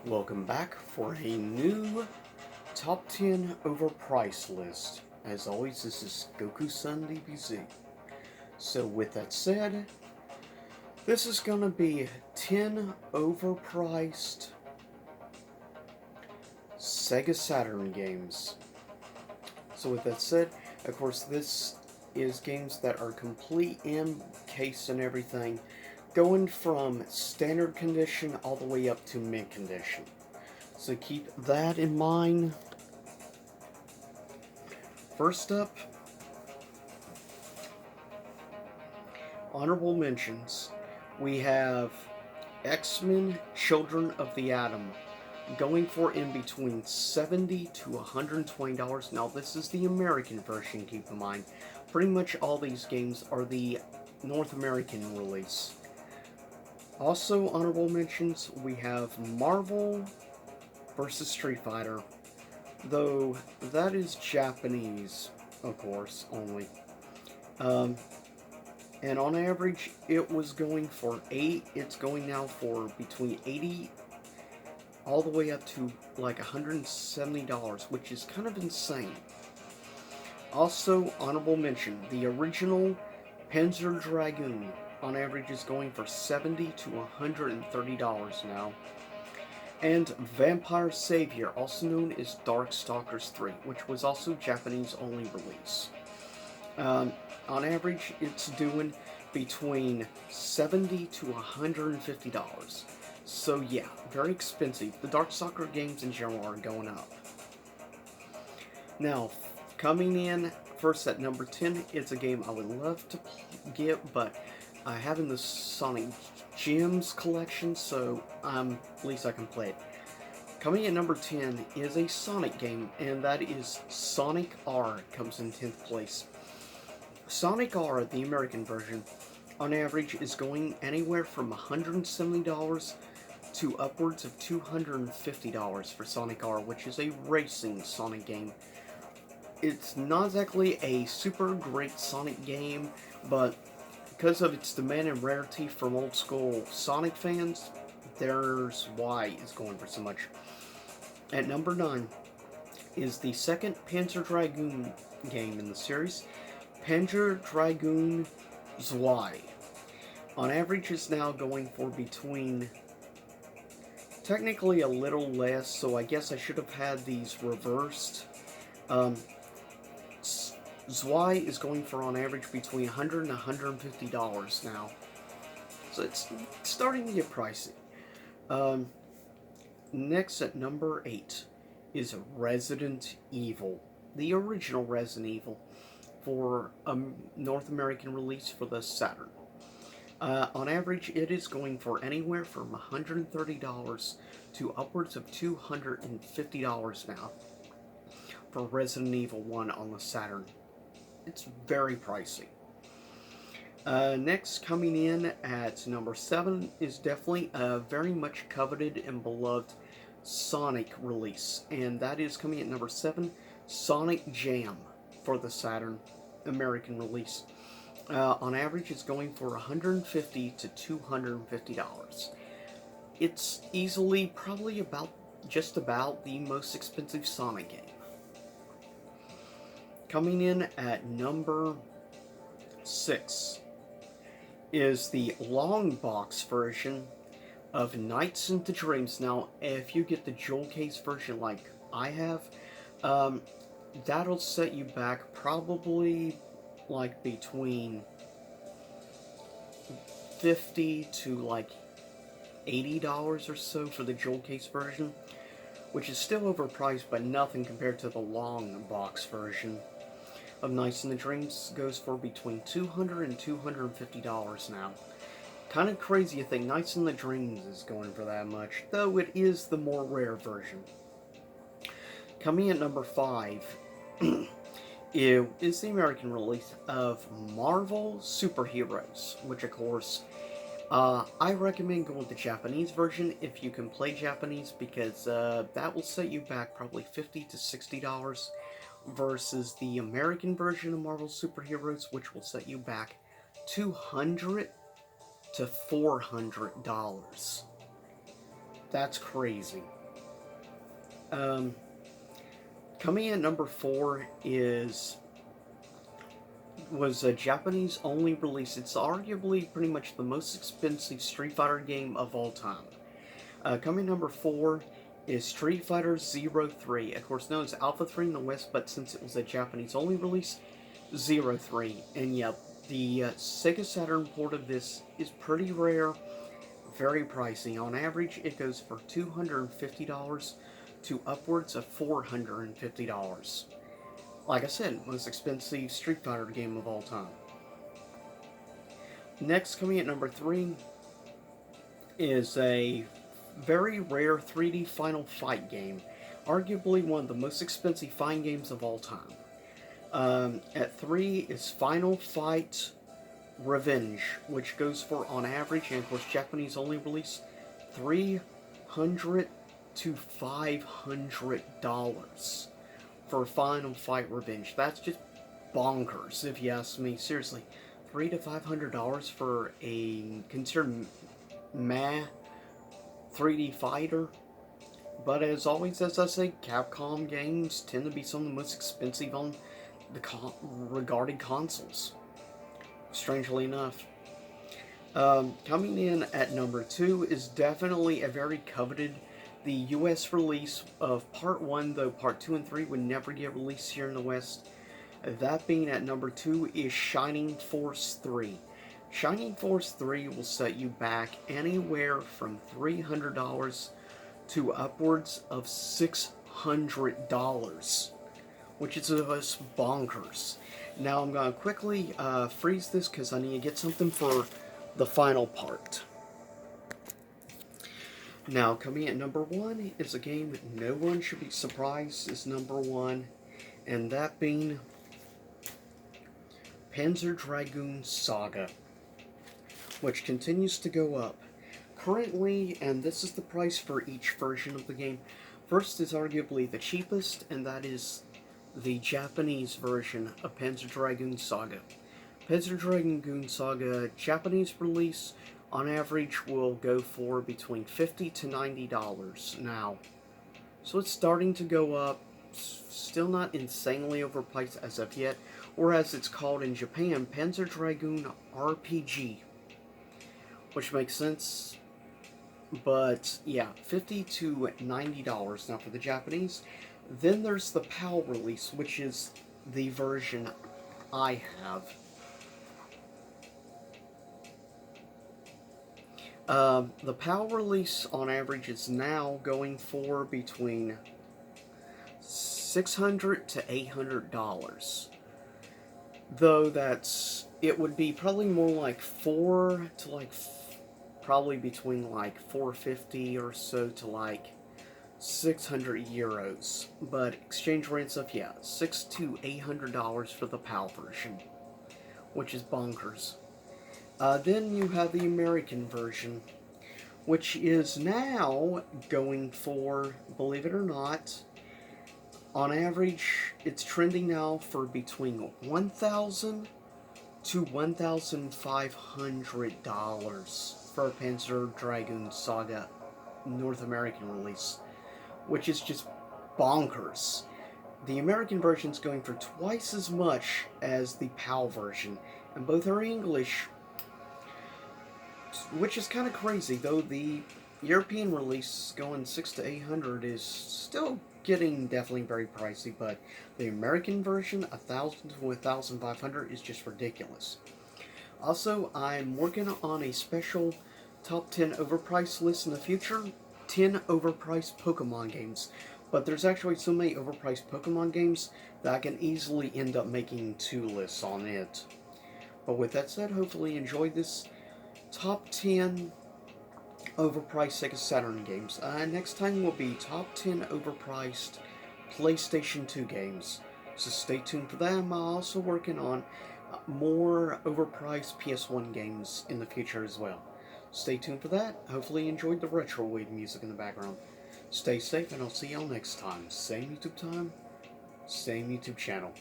Welcome back for a new Top 10 Overpriced list. As always, this is Goku-san DBZ. So with that said, this is going to be 10 overpriced Sega Saturn games. So with that said, of course this is games that are complete in case and everything, going from standard condition all the way up to mint condition. So keep that in mind. First up, honorable mentions. We have X-Men Children of the Atom, going for in between $70 to $120. Now this is the American version, keep in mind. Pretty much all these games are the North American release. Also honorable mentions, we have Marvel vs. Street Fighter, though that is Japanese, of course, only. And on average, it was going for it's going now for between 80 all the way up to like $170, which is kind of insane. Also, honorable mention, the original Panzer Dragoon on average is going for $70 to $130 now. And Vampire Savior, also known as Darkstalkers 3, which was also Japanese only release. On average, it's doing between $70 to $150. So yeah, very expensive. The Darkstalker games in general are going up. Now, coming in first at number 10, it's a game I would love to get, but I have in the Sonic Gems collection, so at least I can play it. Coming in at number 10 is a Sonic game, and that is Sonic R, comes in 10th place. Sonic R, the American version, on average is going anywhere from $170 to upwards of $250 for Sonic R, which is a racing Sonic game. It's not exactly a super great Sonic game, but because of its demand and rarity from old school Sonic fans, there's why it's going for so much. At number 9 is the second Panzer Dragoon game in the series, Panzer Dragoon Zwei. On average, is now going for between, technically a little less, so I guess I should have had these reversed. Zwei is going for on average between $100 and $150 now. So it's starting to get pricey. Next at number 8 is Resident Evil. The original Resident Evil for a North American release for the Saturn. On average, it is going for anywhere from $130 to upwards of $250 now for Resident Evil 1 on the Saturn. It's very pricey. Next, coming in at number 7 is definitely a very much coveted and beloved Sonic release, and that is coming at number 7, Sonic Jam for the Saturn American release. On average, it's going for $150 to $250. It's easily probably just about the most expensive Sonic game. Coming in at number 6 is the long box version of Nights into Dreams. Now, if you get the jewel case version like I have, that'll set you back probably like between $50 to like $80 or so for the jewel case version, which is still overpriced, but nothing compared to the long box version of Nights in the Dreams. Goes for between $200 and $250 now. Kind of crazy to think Nights in the Dreams is going for that much, though it is the more rare version. Coming at number 5 is the American release of Marvel Superheroes, which of course I recommend going with the Japanese version if you can play Japanese, because that will set you back probably $50 to $60 versus the American version of Marvel Superheroes, which will set you back $200 to $400. That's crazy. Um, Coming in at number 4 was a Japanese only release. It's arguably pretty much the most expensive Street Fighter game of all time. Coming number 4 is Street Fighter Zero 3. Of course, known as Alpha 3 in the West, but since it was a Japanese only release, Zero 3. And yeah, the Sega Saturn port of this is pretty rare, very pricey. On average, it goes for $250 to upwards of $450. Like I said, most expensive Street Fighter game of all time. Next, coming at number 3 is a very rare 3D Final Fight game. Arguably one of the most expensive fighting games of all time. At 3 is Final Fight Revenge, which goes for, on average, and of course Japanese only release, $300 to $500 for Final Fight Revenge. That's just bonkers, if you ask me. Seriously, $300 to $500 for a considered meh 3D fighter. But as always, as I say, Capcom games tend to be some of the most expensive on the regarded consoles. Strangely enough. Coming in at number 2 is definitely a very coveted, the US release of Part 1, though Part 2 and 3 would never get released here in the West. That being at number 2 is Shining Force 3. Shining Force 3 will set you back anywhere from $300 to upwards of $600, which is just bonkers. Now I'm going to quickly freeze this because I need to get something for the final part. Now, coming at number 1 is a game that no one should be surprised is number 1, and that being Panzer Dragoon Saga, which continues to go up. Currently, and this is the price for each version of the game, first is arguably the cheapest, and that is the Japanese version of Panzer Dragoon Saga. Panzer Dragoon Saga Japanese release, on average, will go for between $50 to $90 now. So it's starting to go up, still not insanely overpriced as of yet, or as it's called in Japan, Panzer Dragoon RPG, which makes sense. But yeah, $50 to $90 now for the Japanese. Then there's the PAL release, which is the version I have. The PAL release on average is now going for between $600 to $800. Though it would be probably more like probably between like 450 or so to like 600 euros. But exchange rates of, yeah, $600 to $800 for the PAL version, which is bonkers. Then you have the American version, which is now going for, believe it or not, on average, it's trending now for between $1,000 to $1,500 for a Panzer Dragoon Saga North American release, which is just bonkers. The American version is going for twice as much as the PAL version, and both are English, which is kind of crazy, though the European release going $600 to $800 is still getting definitely very pricey, but the American version, $1,000 to $1,500, is just ridiculous. Also, I'm working on a special top 10 overpriced list in the future, 10 overpriced Pokemon games. But there's actually so many overpriced Pokemon games that I can easily end up making 2 lists on it. But with that said, hopefully you enjoyed this top 10 overpriced Sega Saturn games. Next time will be top 10 overpriced PlayStation 2 games. So stay tuned for that. I'm also working on more overpriced PS1 games in the future as well. Stay tuned for that. Hopefully you enjoyed the retro wave music in the background. Stay safe, and I'll see y'all next time. Same YouTube time, same YouTube channel.